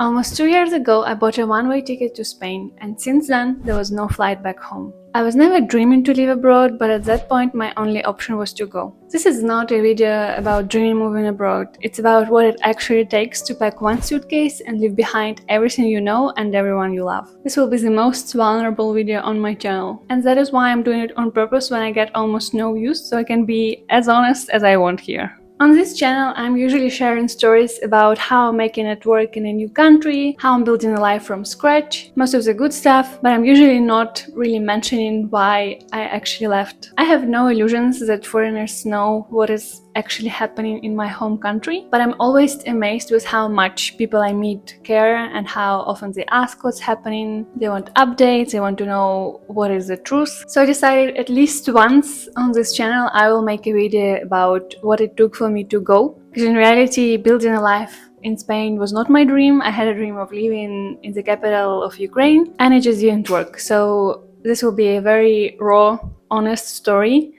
Almost 2 years ago, I bought a one-way ticket to Spain, and since then, there was no flight back home. I was never dreaming to live abroad, but at that point, my only option was to go. This is not a video about dreaming moving abroad. It's about what it actually takes to pack one suitcase and leave behind everything you know and everyone you love. This will be the most vulnerable video on my channel, and that is why I'm doing it on purpose when I get almost no views, so I can be as honest as I want here. On this channel, I'm usually sharing stories about how I'm making it work in a new country, how I'm building a life from scratch, most of the good stuff, but I'm usually not really mentioning why I actually left. I have no illusions that foreigners know what is actually happening in my home country, but I'm always amazed with how much people I meet care and how often they ask what's happening, they want updates, they want to know what is the truth. So I decided at least once on this channel I will make a video about what it took for me to go, because in reality building a life in Spain was not my dream. I had a dream of living in the capital of Ukraine and it just didn't work. So this will be a very raw, honest story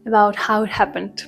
about how it happened.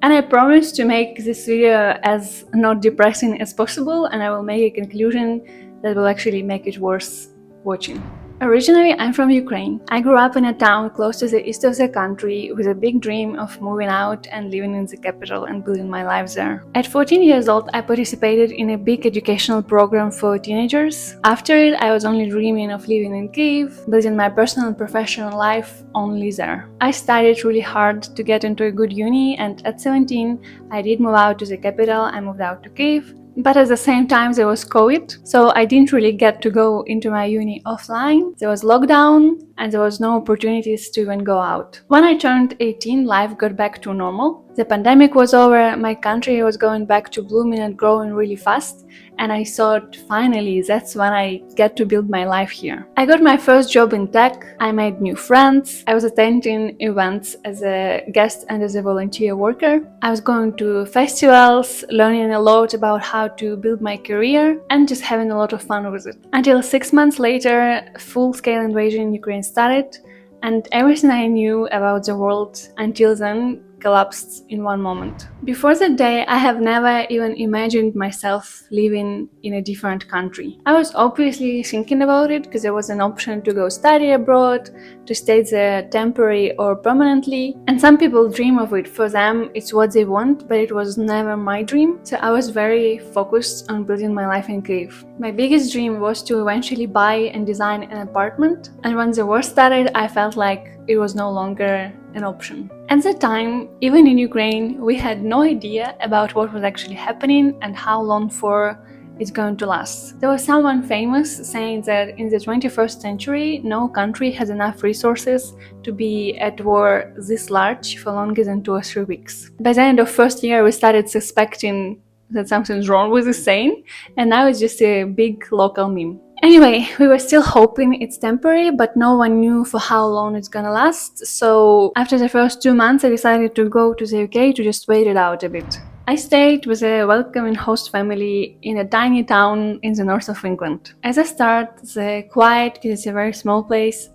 And I promise to make this video as not depressing as possible, and I will make a conclusion that will actually make it worth watching. Originally, I'm from Ukraine. I grew up in a town close to the east of the country with a big dream of moving out and living in the capital and building my life there. At 14 years old, I participated in a big educational program for teenagers. After it, I was only dreaming of living in Kyiv, building my personal and professional life only there. I studied really hard to get into a good uni, and at 17, I did move out to the capital. I moved out to Kyiv. But at the same time there was COVID, so I didn't really get to go into my uni offline. There was lockdown and there was no opportunities to even go out. When I turned 18, life got back to normal. The pandemic was over, my country was going back to blooming and growing really fast, and I thought finally that's when I get to build my life here. I got my first job in tech, I made new friends, I was attending events as a guest and as a volunteer worker. I was going to festivals, learning a lot about how to build my career and just having a lot of fun with it. Until 6 months later, full-scale invasion in Ukraine started, and everything I knew about the world until then collapsed in one moment. Before that day, I have never even imagined myself living in a different country. I was obviously thinking about it because there was an option to go study abroad, to stay there temporarily or permanently, and some people dream of it. For them, it's what they want, but it was never my dream. So I was very focused on building my life in Kyiv. My biggest dream was to eventually buy and design an apartment, and when the war started, I felt like it was no longer an option. At the time, even in Ukraine, we had no idea about what was actually happening and how long for it's going to last. There was someone famous saying that in the 21st century, no country has enough resources to be at war this large for longer than 2 or 3 weeks. By the end of first year, we started suspecting that something's wrong with the saying, and now it's just a big local meme. Anyway, we were still hoping it's temporary, but no one knew for how long it's gonna last, so after the first 2 months I decided to go to the UK to just wait it out a bit. I stayed with a welcoming host family in a tiny town in the north of England. As a start, the quiet, because it's a very small place,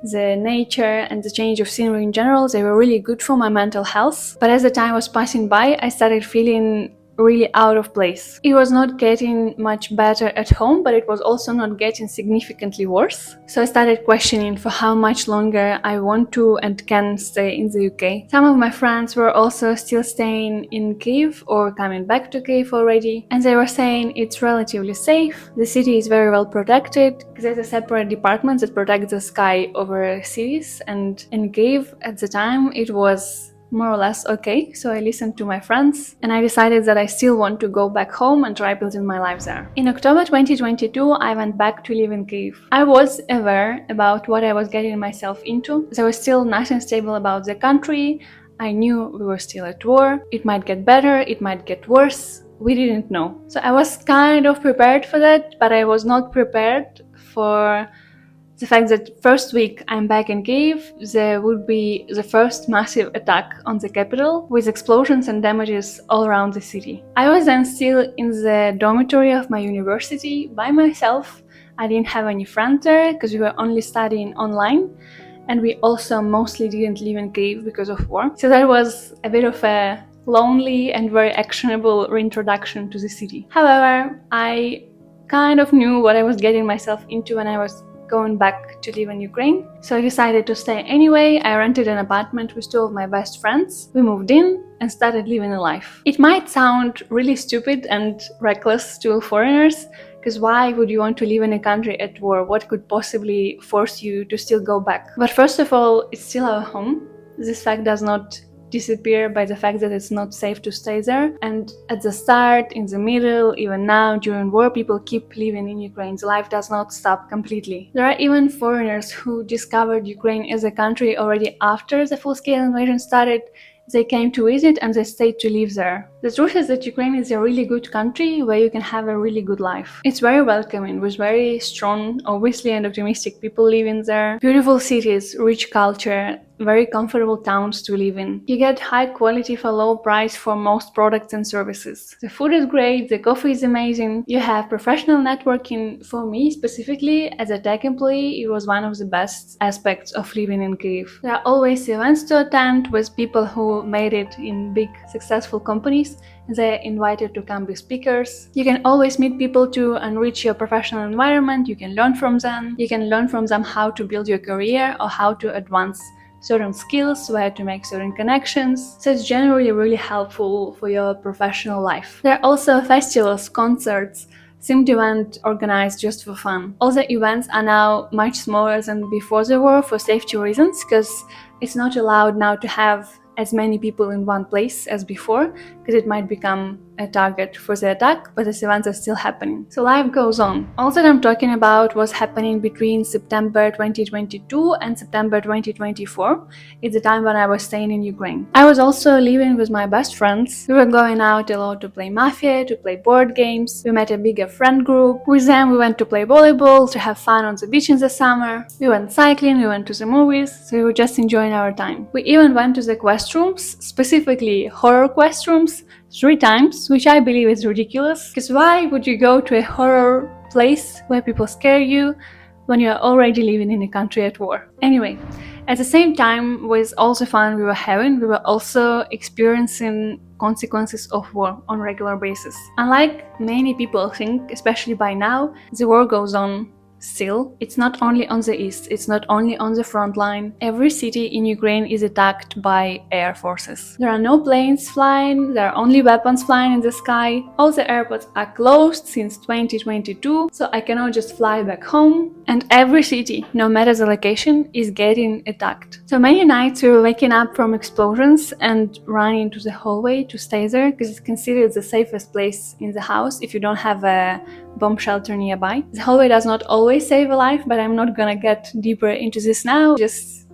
the nature and the change of scenery in general, they were really good for my mental health, but as the time was passing by, I started feeling really out of place. It was not getting much better at home, but it was also not getting significantly worse. So I started questioning for how much longer I want to and can stay in the UK. Some of my friends were also still staying in Kyiv or coming back to Kyiv already, and they were saying it's relatively safe, the city is very well protected, there's a separate department that protects the sky over cities, and in Kyiv at the time it was more or less okay, so I listened to my friends and I decided that I still want to go back home and try building my life there. In October 2022, I went back to live in Kyiv. I was aware about what I was getting myself into. There was still nothing stable about the country. I knew we were still at war. It might get better, it might get worse. We didn't know. So I was kind of prepared for that, but I was not prepared for the fact that first week I'm back in Kyiv, there would be the first massive attack on the capital with explosions and damages all around the city. I was then still in the dormitory of my university by myself. I didn't have any friends there because we were only studying online, and we also mostly didn't live in Kyiv because of war. So that was a bit of a lonely and very actionable reintroduction to the city. However, I kind of knew what I was getting myself into when I was going back to live in Ukraine. So I decided to stay anyway. I rented an apartment with two of my best friends. We moved in and started living a life. It might sound really stupid and reckless to foreigners, because why would you want to live in a country at war? What could possibly force you to still go back? But first of all, it's still our home. This fact does not disappear by the fact that it's not safe to stay there. And at the start, in the middle, even now during war, people keep living in Ukraine. The life does not stop completely. There are even foreigners who discovered Ukraine as a country already after the full-scale invasion started. They came to visit and they stayed to live there. The truth is that Ukraine is a really good country where you can have a really good life. It's very welcoming, with very strong, obviously, and optimistic people living there. Beautiful cities, rich culture, very comfortable towns to live in. You get high quality for low price for most products and services. The food is great, the coffee is amazing. You have professional networking. For me specifically, as a tech employee, it was one of the best aspects of living in Kyiv. There are always events to attend with people who made it in big successful companies. They're invited to come be speakers. You can always meet people to enrich your professional environment. You can learn from them. You can learn from them how to build your career or how to advance certain skills, where to make certain connections. So it's generally really helpful for your professional life. There are also festivals, concerts, themed events organized just for fun. All the events are now much smaller than before the war for safety reasons, because it's not allowed now to have as many people in one place as before, because it might become a target for the attack, but these events are still happening. So life goes on. All that I'm talking about was happening between September 2022 and September 2024. It's the time when I was staying in Ukraine. I was also living with my best friends. We were going out a lot to play Mafia, to play board games. We met a bigger friend group. With them we went to play volleyball, to have fun on the beach in the summer. We went cycling, we went to the movies, so we were just enjoying our time. We even went to the quest rooms, specifically horror quest rooms, 3 times, which I believe is ridiculous, because why would you go to a horror place where people scare you when you are already living in a country at war? Anyway, at the same time, with all the fun we were having, we were also experiencing consequences of war on a regular basis. Unlike many people think, especially by now, the war goes on still. It's not only on the east, it's not only on the front line. Every city in Ukraine is attacked by air forces. There are no planes flying, there are only weapons flying in the sky. All the airports are closed since 2022, so I cannot just fly back home. And every city, no matter the location, is getting attacked. So many nights we were waking up from explosions and running to the hallway to stay there, because it's considered the safest place in the house if you don't have a bomb shelter nearby. The hallway does not always save a life, but I'm not gonna get deeper into this now. Just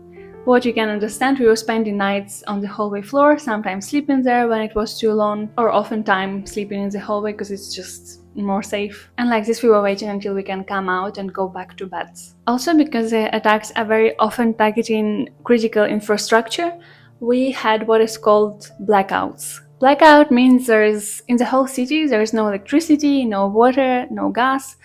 what you can understand, we were spending nights on the hallway floor, sometimes sleeping there when it was too long, or oftentimes sleeping in the hallway because it's just more safe. And like this we were waiting until we can come out and go back to beds. Also, because the attacks are very often targeting critical infrastructure, we had what is called blackouts. Blackout means in the whole city there is no electricity, no water, no gas,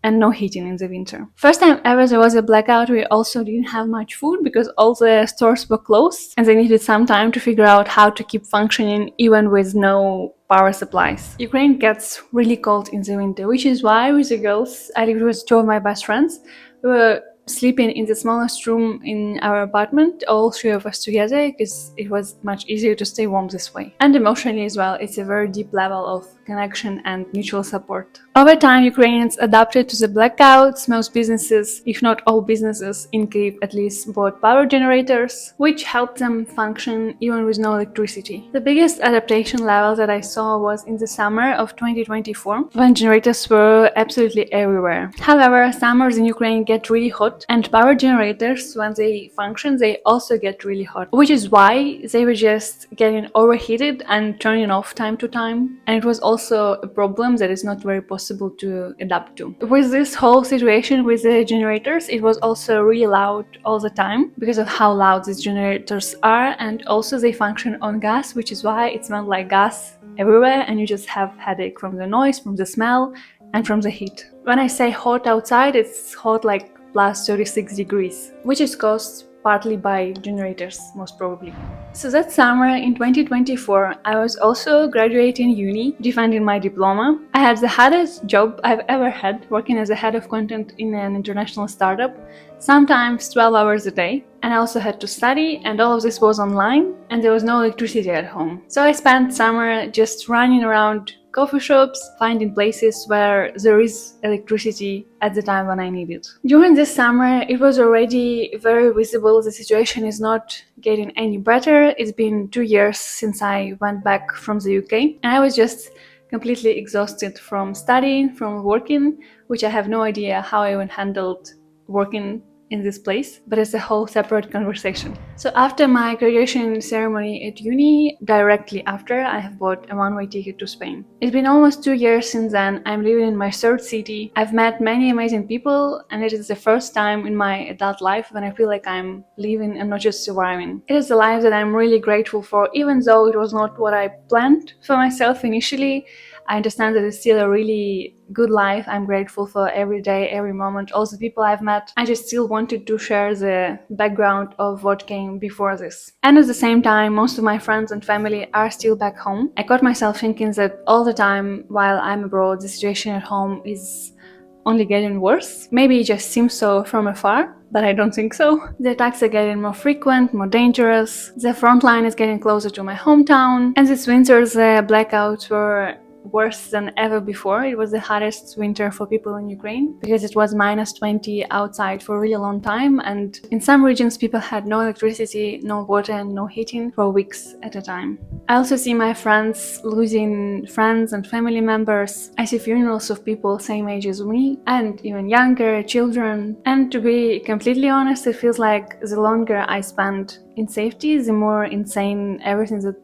and no heating in the winter. First time ever there was a blackout, we also didn't have much food because all the stores were closed and they needed some time to figure out how to keep functioning even with no power supplies. Ukraine gets really cold in the winter, which is why with the girls, I lived with 2 of my best friends, we were sleeping in the smallest room in our apartment, all 3 of us together, because it was much easier to stay warm this way. And emotionally as well, it's a very deep level of connection and mutual support. Over time, Ukrainians adapted to the blackouts. Most businesses, if not all businesses in Kyiv at least, bought power generators, which helped them function even with no electricity. The biggest adaptation level that I saw was in the summer of 2024, when generators were absolutely everywhere. However, summers in Ukraine get really hot, and power generators, when they function, they also get really hot, which is why they were just getting overheated and turning off time to time. And it was also a problem that is not very possible to adapt to. With this whole situation with the generators, it was also really loud all the time because of how loud these generators are, and also they function on gas, which is why it smelled like gas everywhere and you just have headache from the noise, from the smell, and from the heat. When I say hot outside, it's hot like plus 36 degrees, which is caused partly by generators, most probably. So that summer in 2024, I was also graduating uni, defending my diploma. I had the hardest job I've ever had, working as a head of content in an international startup, sometimes 12 hours a day. And I also had to study, and all of this was online, and there was no electricity at home. So I spent summer just running around coffee shops, finding places where there is electricity at the time when I need it. During this summer, it was already very visible the situation is not getting any better. It's been 2 years since I went back from the UK, and I was just completely exhausted from studying, from working, which I have no idea how I even handled working in this place, but it's a whole separate conversation. So after my graduation ceremony at uni, directly after, I have bought a one-way ticket to Spain. It's been almost 2 years since then. I'm living in my third city. I've met many amazing people, and it is the first time in my adult life when I feel like I'm living and not just surviving. It is a life that I'm really grateful for, even though it was not what I planned for myself initially. I understand that it's still a really good life. I'm grateful for every day, every moment, all the people I've met. I just still wanted to share the background of what came before this. And at the same time, most of my friends and family are still back home. I caught myself thinking that all the time while I'm abroad, the situation at home is only getting worse. Maybe it just seems so from afar, but I don't think so. The attacks are getting more frequent, more dangerous. The front line is getting closer to my hometown. And this winter, the blackouts were worse than ever before. It was the hottest winter for people in Ukraine because it was -20 outside for a really long time, and in some regions people had no electricity, no water and no heating for weeks at a time. I also see my friends losing friends and family members. I see funerals of people same age as me and even younger, children. And to be completely honest, it feels like the longer I spend in safety, the more insane everything that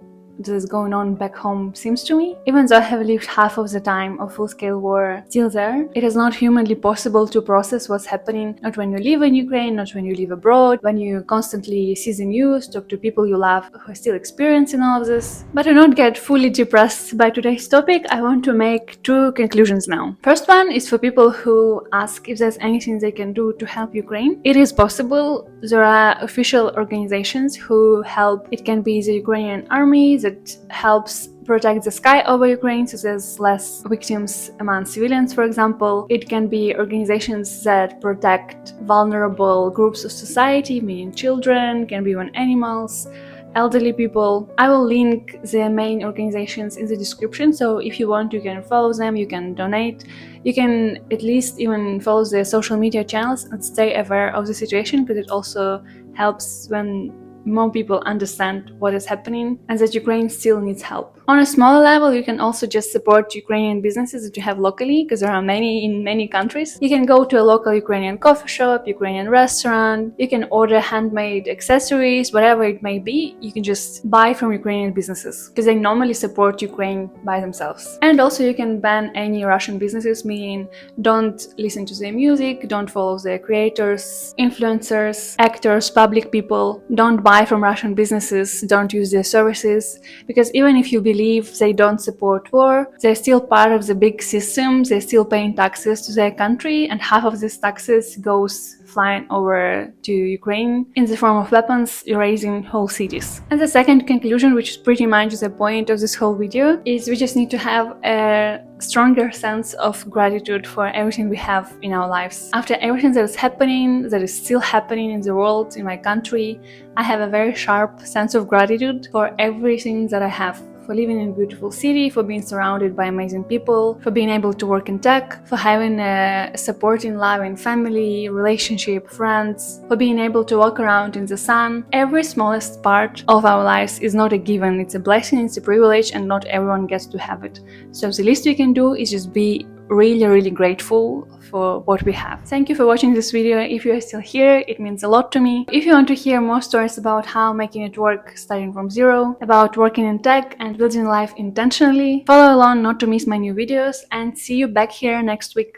is going on back home seems to me. Even though I have lived half of the time of full-scale war still there, it is not humanly possible to process what's happening, not when you live in Ukraine, not when you live abroad, when you constantly see the news, talk to people you love who are still experiencing all of this. But to not get fully depressed by today's topic, I want to make two conclusions now. First one is for people who ask if there's anything they can do to help Ukraine. It is possible. There are official organizations who help. It can be the Ukrainian army that helps protect the sky over Ukraine, so there's less victims among civilians, for example. It can be organizations that protect vulnerable groups of society, meaning children, can be even animals, elderly people. I will link the main organizations in the description, so if you want, you can follow them, you can donate, you can at least even follow their social media channels and stay aware of the situation, because it also helps when more people understand what is happening and that Ukraine still needs help. On a smaller level, you can also just support Ukrainian businesses that you have locally, because there are many in many countries. You can go to a local Ukrainian coffee shop, Ukrainian restaurant, you can order handmade accessories, whatever it may be, you can just buy from Ukrainian businesses, because they normally support Ukraine by themselves. And also you can ban any Russian businesses, meaning don't listen to their music, don't follow their creators, influencers, actors, public people, don't buy from Russian businesses, don't use their services, because even if you believe they don't support war, they're still part of the big system, they're still paying taxes to their country, and half of these taxes goes flying over to Ukraine in the form of weapons, erasing whole cities. And the second conclusion, which is pretty much the point of this whole video, is we just need to have a stronger sense of gratitude for everything we have in our lives. After everything that is happening, that is still happening in the world, in my country, I have a very sharp sense of gratitude for everything that I have. For living in a beautiful city, for being surrounded by amazing people, for being able to work in tech, for having a supporting, loving family, relationship, friends, for being able to walk around in the sun. Every smallest part of our lives is not a given, it's a blessing, it's a privilege, and not everyone gets to have it. So the least we can do is just be really grateful for what we have. Thank you for watching this video. If you are still here, it means a lot to me. If you want to hear more stories about how making it work starting from zero, about working in tech and building life intentionally, follow along not to miss my new videos, and see you back here next week.